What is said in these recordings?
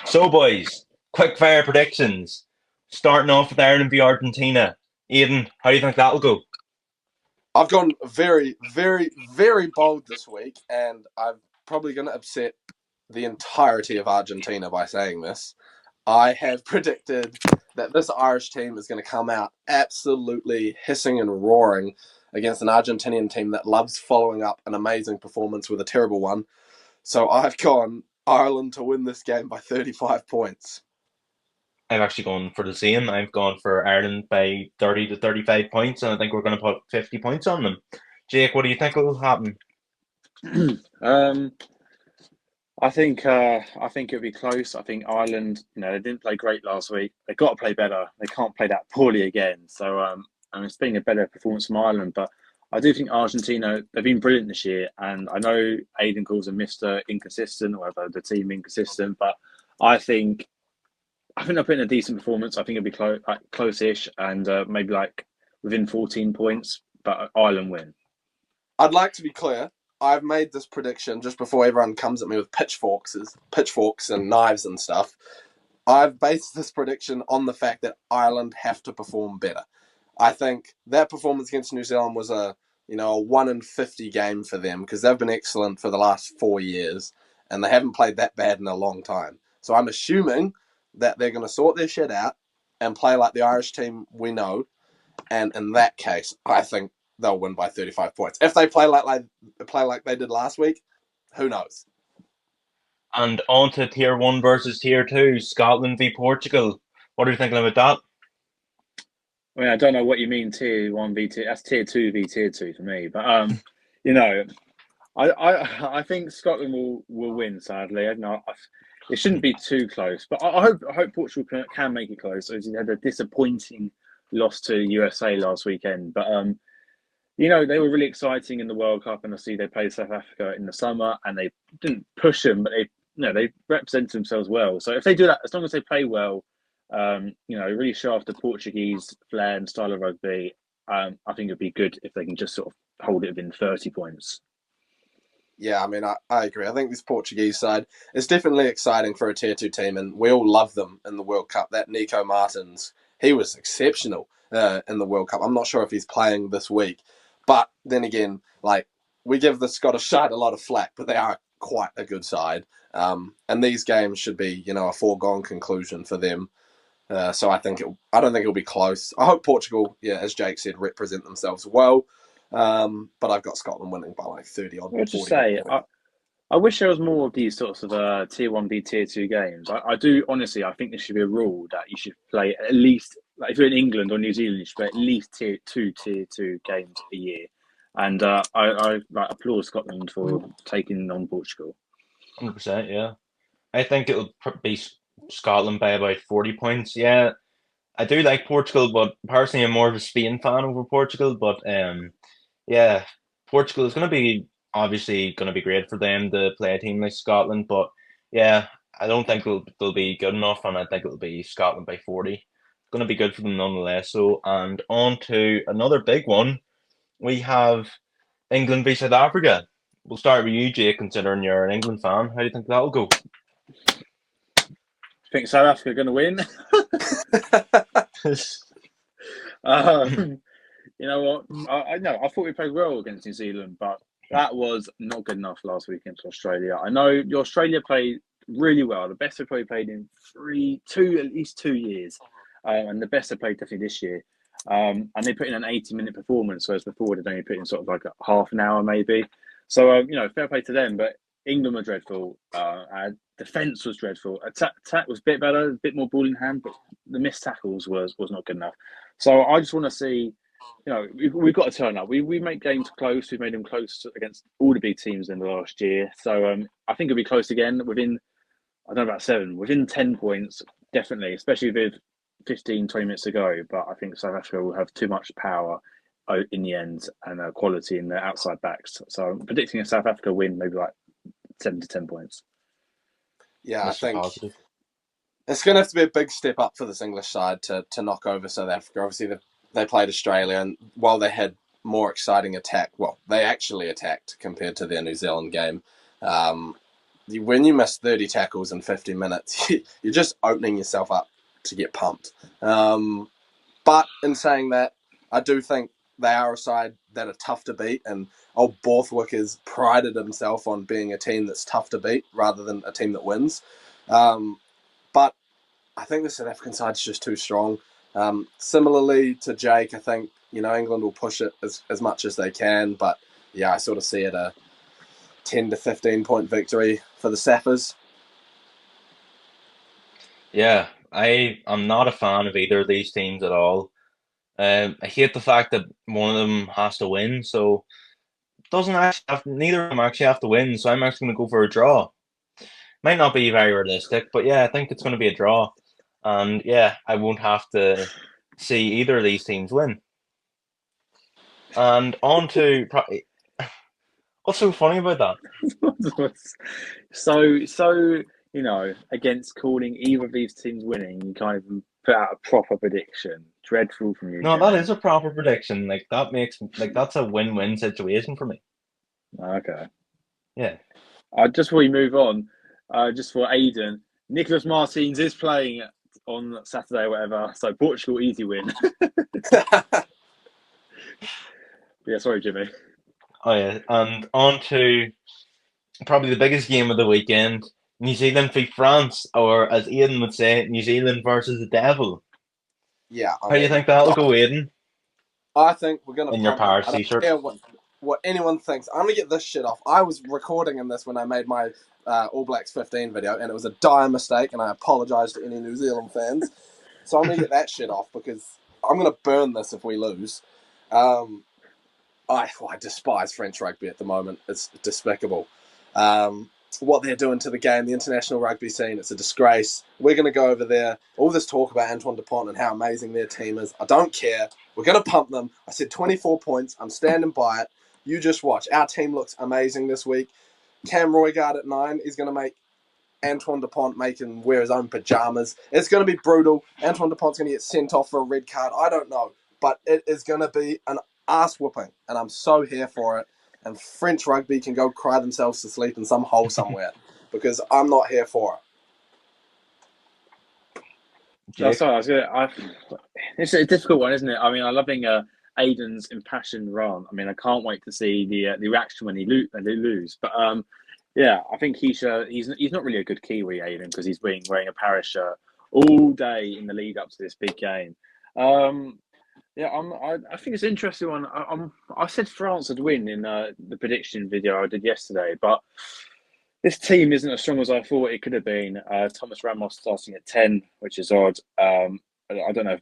So, boys, quick fire predictions. Starting off with Ireland v Argentina. Aidan, how do you think that'll go? I've gone very, very, very bold this week, and I'm probably going to upset the entirety of Argentina by saying this. I have predicted that this Irish team is going to come out absolutely hissing and roaring against an Argentinian team that loves following up an amazing performance with a terrible one. So I've gone Ireland to win this game by 35 points. I've actually gone for the same. I've gone for Ireland by 30 to 35 points, and I think we're going to put 50 points on them. Jake, what do you think will happen? um, I think it'll be close. I think Ireland, they didn't play great last week. They've got to play better. They can't play that poorly again. So it's been a better performance from Ireland, but I do think Argentina, they've been brilliant this year, and I know Aidan calls them Mr. Inconsistent, or whatever, the team inconsistent, but I think I think they'll put in a decent performance. I think it'll be close-ish, and maybe like within 14 points, but Ireland win. I'd like to be clear. I've made this prediction just before everyone comes at me with pitchforks and knives and stuff. I've based this prediction on the fact that Ireland have to perform better. I think that performance against New Zealand was a 1 in 50 game for them because they've been excellent for the last 4 years and they haven't played that bad in a long time. So I'm assuming that they're going to sort their shit out and play like the Irish team we know. And in that case, I think they'll win by 35 points. If they play like they did last week, who knows? And on to Tier 1 versus Tier 2, Scotland v Portugal. What are you thinking about that? I mean, I don't know what you mean tier one v tier. That's tier two v tier two for me. But you know, I think Scotland will win. Sadly, it shouldn't be too close. But I hope Portugal can make it close. As you had a disappointing loss to USA last weekend. But they were really exciting in the World Cup, and I see they played South Africa in the summer, and they didn't push them, but they represented themselves well. So if they do that, as long as they play well, really show off the Portuguese flair and style of rugby, I think it'd be good if they can just sort of hold it within 30 points. Yeah, I mean, I agree. I think this Portuguese side is definitely exciting for a tier two team, and we all love them in the World Cup. That Nico Martins, he was exceptional in the World Cup. I'm not sure if he's playing this week, but then again, like we give the Scottish side a lot of flack, but they are quite a good side. And these games should be, a foregone conclusion for them. So I don't think it'll be close. I hope Portugal, yeah, as Jake said, represent themselves well. But I've got Scotland winning by like 30 odd, I would just 40 odd say, points. I wish there was more of these sorts of tier one v tier two games. I do honestly. I think there should be a rule that you should play at least, like if you're in England or New Zealand, you should play at least tier two games a year. And I like applaud Scotland for taking on Portugal. 100%, yeah. I think it'll be Scotland by about 40 points. Yeah, I do like Portugal, but personally, I'm more of a Spain fan over Portugal. But yeah, Portugal is going to be obviously going to be great for them to play a team like Scotland. But yeah, I don't think they'll be good enough, and I think it'll be Scotland by 40. It's going to be good for them nonetheless. So, and on to another big one. We have England v South Africa. We'll start with you, Jake, considering you're an England fan. How do you think that'll go? Think South Africa are going to win? You know what? I know. I thought we played well against New Zealand, but that was not good enough last week against Australia. I know Australia played really well. The best they probably played in at least 2 years, and the best they played definitely this year. And they put in an 80-minute performance, whereas before they'd only put in sort of like a half an hour maybe. So fair play to them. But England were dreadful. Our defence was dreadful. Attack was a bit better, a bit more ball in hand, but the missed tackles was not good enough. So I just want to see, we've got to turn up. We make games close. We've made them close against all the big teams in the last year. So I think it'll be close again within, I don't know about 7, within 10 points, definitely, especially with 15, 20 minutes to go. But I think South Africa will have too much power in the end and quality in their outside backs. So I'm predicting a South Africa win, maybe like 7 to 10 points. Yeah, I Mr. think Positive. it's going to have to be a big step up for this English side to knock over South Africa. Obviously, they played Australia, and while they had more exciting attack, well, they actually attacked compared to their New Zealand game. when you miss 30 tackles in 50 minutes, you're just opening yourself up to get pumped. But in saying that, I do think they are a side that are tough to beat, and old Borthwick has prided himself on being a team that's tough to beat rather than a team that wins. But I think the South African side's just too strong. Similarly to Jake, I think England will push it as much as they can, but yeah, I sort of see it a 10 to 15 point victory for the Saffers. Yeah, I'm not a fan of either of these teams at all. I hate the fact that one of them has to win, so doesn't actually neither of them actually have to win. So I'm actually going to go for a draw. Might not be very realistic, but yeah, I think it's going to be a draw, and yeah, I won't have to see either of these teams win. And on to what's so funny about that? So against calling either of these teams winning, you can't even put out a proper prediction. Dreadful from you, No, Jimmy. that is a proper prediction. Like that's a win-win situation for me. Okay. Yeah. Just before we move on, just for Aiden, Nicholas Martins is playing on Saturday or whatever, so Portugal easy win. Yeah, sorry, Jimmy. Oh yeah, and on to probably the biggest game of the weekend: New Zealand v France, or as Aiden would say, New Zealand versus the Devil. Yeah. How do you think that'll go, Aiden? I think we're going to In your pump them. Paris I don't t-shirt. care what anyone thinks. I'm going to get this shit off. I was recording in this when I made my All Blacks 15 video, and it was a dire mistake, and I apologise to any New Zealand fans. So I'm going to get that shit off because I'm going to burn this if we lose. I despise French rugby at the moment. It's despicable. What they're doing to the game, the international rugby scene, it's a disgrace. We're going to go over there. All this talk about Antoine Dupont and how amazing their team is. I don't care. We're going to pump them. I said 24 points. I'm standing by it. You just watch. Our team looks amazing this week. Cam Roigard at 9 is going to make Antoine Dupont make him wear his own pajamas. It's going to be brutal. Antoine Dupont's going to get sent off for a red card. I don't know. But it is going to be an ass whooping. And I'm so here for it. And French rugby can go cry themselves to sleep in some hole somewhere because I'm not here for it. No, sorry, it's a difficult one, isn't it? I mean, I'm loving Aiden's impassioned run. I mean, I can't wait to see the reaction when they lose. But yeah, I think he's not really a good Kiwi, Aiden, because he's been wearing a Paris shirt all day in the lead up to this big game. Yeah, I think it's an interesting one. I said France would win in the prediction video I did yesterday, but this team isn't as strong as I thought it could have been. Thomas Ramos starting at 10, which is odd. I don't know if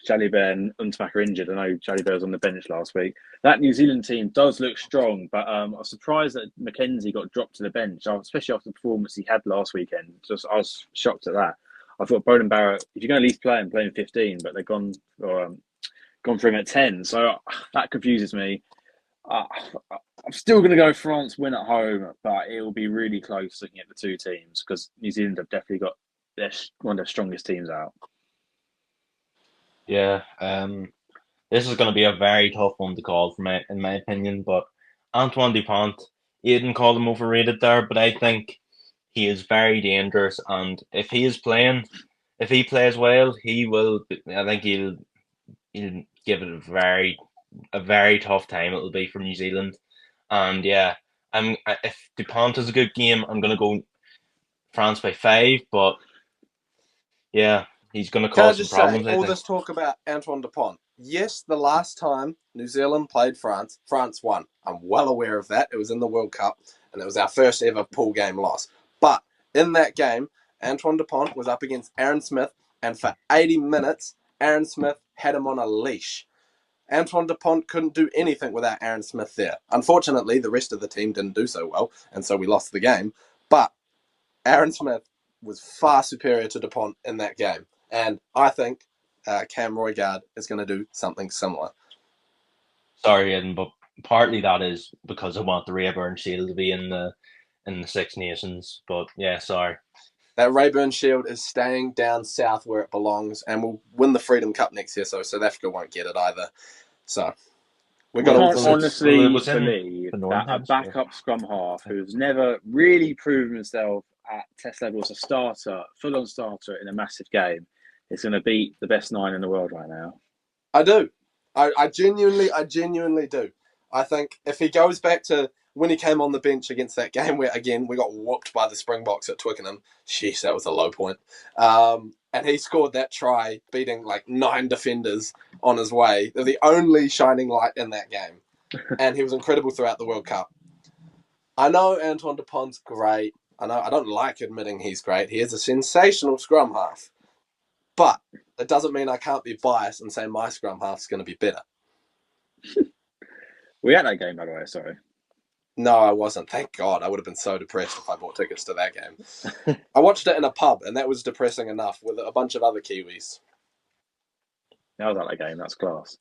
Jalibert and Untermacher are injured. I know Jalibert was on the bench last week. That New Zealand team does look strong, but I was surprised that McKenzie got dropped to the bench, especially after the performance he had last weekend. I was shocked at that. I thought Boden Barrett, if you're going to at least play him, play him 15, but they've gone for him at 10. So that confuses me. I'm still going to go France win at home, but it will be really close looking at the two teams because New Zealand have definitely got one of their strongest teams out. Yeah, this is going to be a very tough one to call, in my opinion. But Antoine Dupont, Aiden called him overrated there, but I think he is very dangerous. And if he plays well, he will. I think he'll give it a very tough time. It'll be for New Zealand, and yeah, if Dupont is a good game, I'm going to go France by 5. But yeah. He's going to cause some problems. All this talk about Antoine Dupont. Yes, the last time New Zealand played France, France won. I'm well aware of that. It was in the World Cup, and it was our first ever pool game loss. But in that game, Antoine Dupont was up against Aaron Smith, and for 80 minutes, Aaron Smith had him on a leash. Antoine Dupont couldn't do anything without Aaron Smith there. Unfortunately, the rest of the team didn't do so well, and so we lost the game. But Aaron Smith was far superior to Dupont in that game. And I think Cam Roigard is going to do something similar. Sorry, Eden, but partly that is because I want the Rayburn Shield to be in the Six Nations. But yeah, sorry. That Rayburn Shield is staying down south where it belongs, and we'll win the Freedom Cup next year, so South Africa won't get it either. So We I got can't all honestly it was in believe the that Northern a Hemisphere. backup scrum half who's never really proven himself at test level as a starter, full-on starter in a massive game, is going to beat the best 9 in the world right now. I do. I genuinely do. I think if he goes back to when he came on the bench against that game where, again, we got whooped by the Springboks at Twickenham. Sheesh, that was a low point. And he scored that try, beating like 9 defenders on his way. They're the only shining light in that game. And he was incredible throughout the World Cup. I know Antoine Dupont's great. I don't like admitting he's great. He is a sensational scrum half. But it doesn't mean I can't be biased and say my scrum half's going to be better. We had that game, by the way, sorry. No, I wasn't. Thank God. I would have been so depressed if I bought tickets to that game. I watched it in a pub, and that was depressing enough with a bunch of other Kiwis. I was at that game. That's class.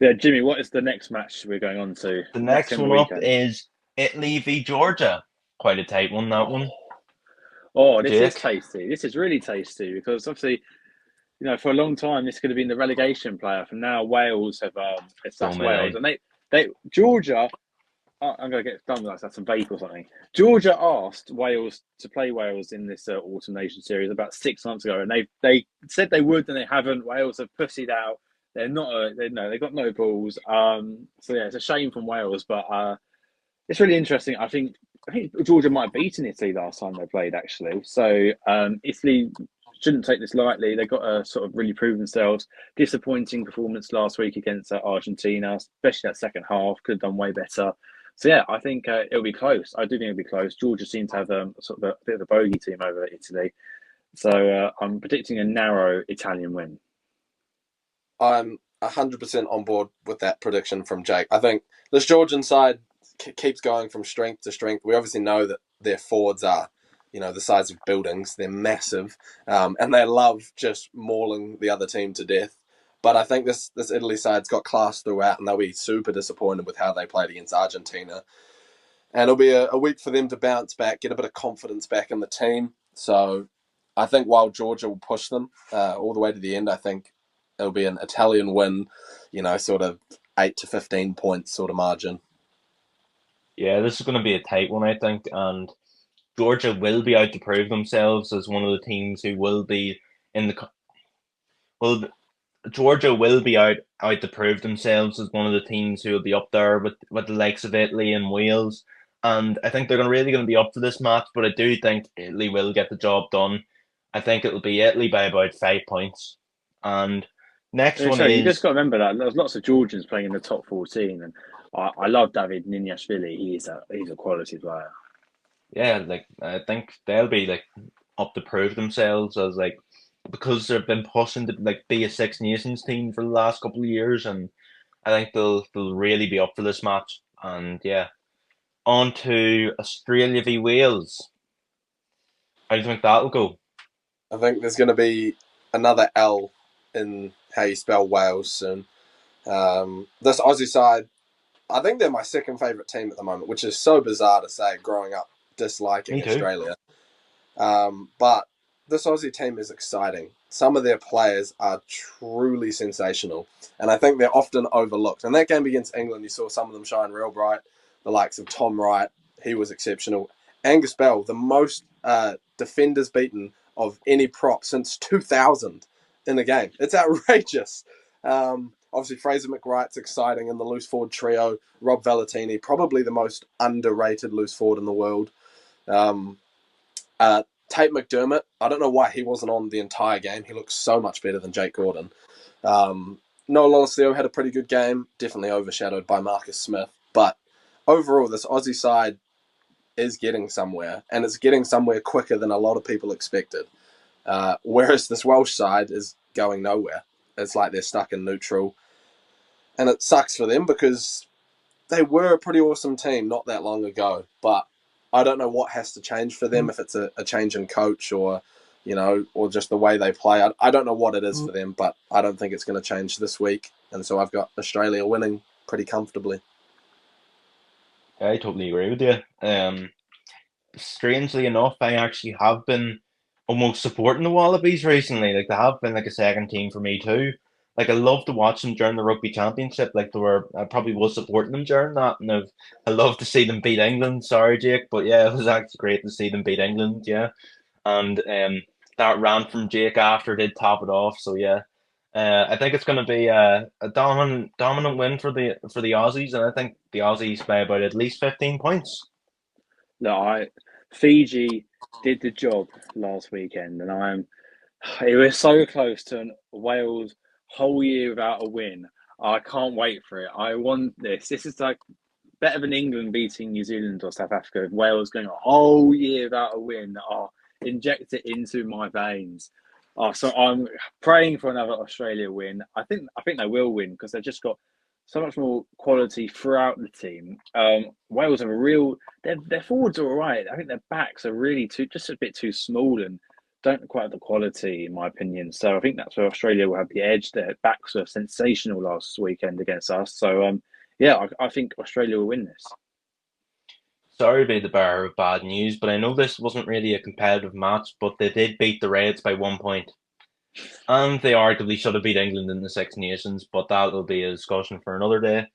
Yeah, Jimmy, what is the next match we're going on to? The next game of one the up weekend? is Italy v Georgia. Quite a tight one, that one. Oh, this is Jake? tasty. This is really tasty because obviously, you know, for a long time this could have been the relegation playoff, and now Wales have it's that's many. Wales, and they Georgia. I'm going to get done with that. Some vape or something. Georgia asked Wales to play Wales in this Autumn Nation series about 6 months ago, and they said they would, and they haven't. Wales have pussied out. They're not. They've got no balls. So yeah, it's a shame from Wales, but it's really interesting. I think Georgia might have beaten Italy last time they played, actually. So Italy shouldn't take this lightly. They got to sort of really prove themselves. Disappointing performance last week against Argentina, especially that second half. Could have done way better. So yeah, I think it'll be close. I do think it'll be close. Georgia seems to have sort of a bit of a bogey team over Italy. So I'm predicting a narrow Italian win. I'm 100% on board with that prediction from Jake. I think this Georgian side keeps going from strength to strength. We obviously know that their forwards are, the size of buildings. They're massive, and they love just mauling the other team to death. But I think this Italy side's got class throughout, and they'll be super disappointed with how they played against Argentina. And it'll be a week for them to bounce back, get a bit of confidence back in the team. So I think while Georgia will push them all the way to the end, I think it'll be an Italian win, sort of 8 to 15 points sort of margin. Yeah, this is going to be a tight one, I think, and Georgia will be out to prove themselves as one of the teams who will be in the. Well, Georgia will be out to prove themselves as one of the teams who will be up there with the likes of Italy and Wales, and I think they're really going to be up for this match. But I do think Italy will get the job done. I think it'll be Italy by about 5 points, and next one You is. just got to remember that there's lots of Georgians playing in the top 14, and I love David Niniashvili. He's a quality player. Yeah, I think they'll be up to prove themselves as because they've been pushing to be a Six Nations team for the last couple of years, and I think they'll really be up for this match. And yeah, on to Australia v Wales. How do you think that'll go? I think there's going to be another L in how you spell Wales soon. This Aussie side, I think they're my second favourite team at the moment, which is so bizarre to say growing up disliking Australia. But this Aussie team is exciting. Some of their players are truly sensational, and I think they're often overlooked. In that game against England, you saw some of them shine real bright, the likes of Tom Wright. He was exceptional. Angus Bell, the most defenders beaten of any prop since 2000 in a game. It's outrageous. Obviously, Fraser McWright's exciting in the loose forward trio. Rob Valentini, probably the most underrated loose forward in the world. Tate McDermott, I don't know why he wasn't on the entire game. He looks so much better than Jake Gordon. Noah Lolesio had a pretty good game, definitely overshadowed by Marcus Smith. But overall, this Aussie side is getting somewhere, and it's getting somewhere quicker than a lot of people expected. Whereas this Welsh side is going nowhere. It's like they're stuck in neutral. And it sucks for them because they were a pretty awesome team not that long ago. But I don't know what has to change for them, if it's a change in coach or just the way they play. I don't know what it is for them, but I don't think it's going to change this week. And so I've got Australia winning pretty comfortably. I totally agree with you. Strangely enough, I actually have been almost supporting the Wallabies recently. They have been a second team for me too. like I love to watch them during the rugby championship. Like I probably was supporting them during that, and I love to see them beat England. Sorry, Jake, but yeah, it was actually great to see them beat England. Yeah, and that rant from Jake after did top it off. So yeah, I think it's going to be a dominant win for the Aussies, and I think the Aussies by about at least 15 points. No, Fiji did the job last weekend, and it was so close to an Wales whole year without a win. I can't wait for it. I want this. This is like better than England beating New Zealand or South Africa. If Wales going a whole year without a win. Oh, inject it into my veins. Oh, so I'm praying for another Australia win. I think they will win because they've just got so much more quality throughout the team. Wales have a real. Their forwards are all right. I think their backs are really just a bit too small and don't quite have the quality, in my opinion. So I think that's where Australia will have the edge. Their backs were sensational last weekend against us. So yeah, I think Australia will win this. Sorry to be the bearer of bad news, but I know this wasn't really a competitive match, but they did beat the Reds by 1 point. And they arguably should have beat England in the Six Nations, but that will be a discussion for another day.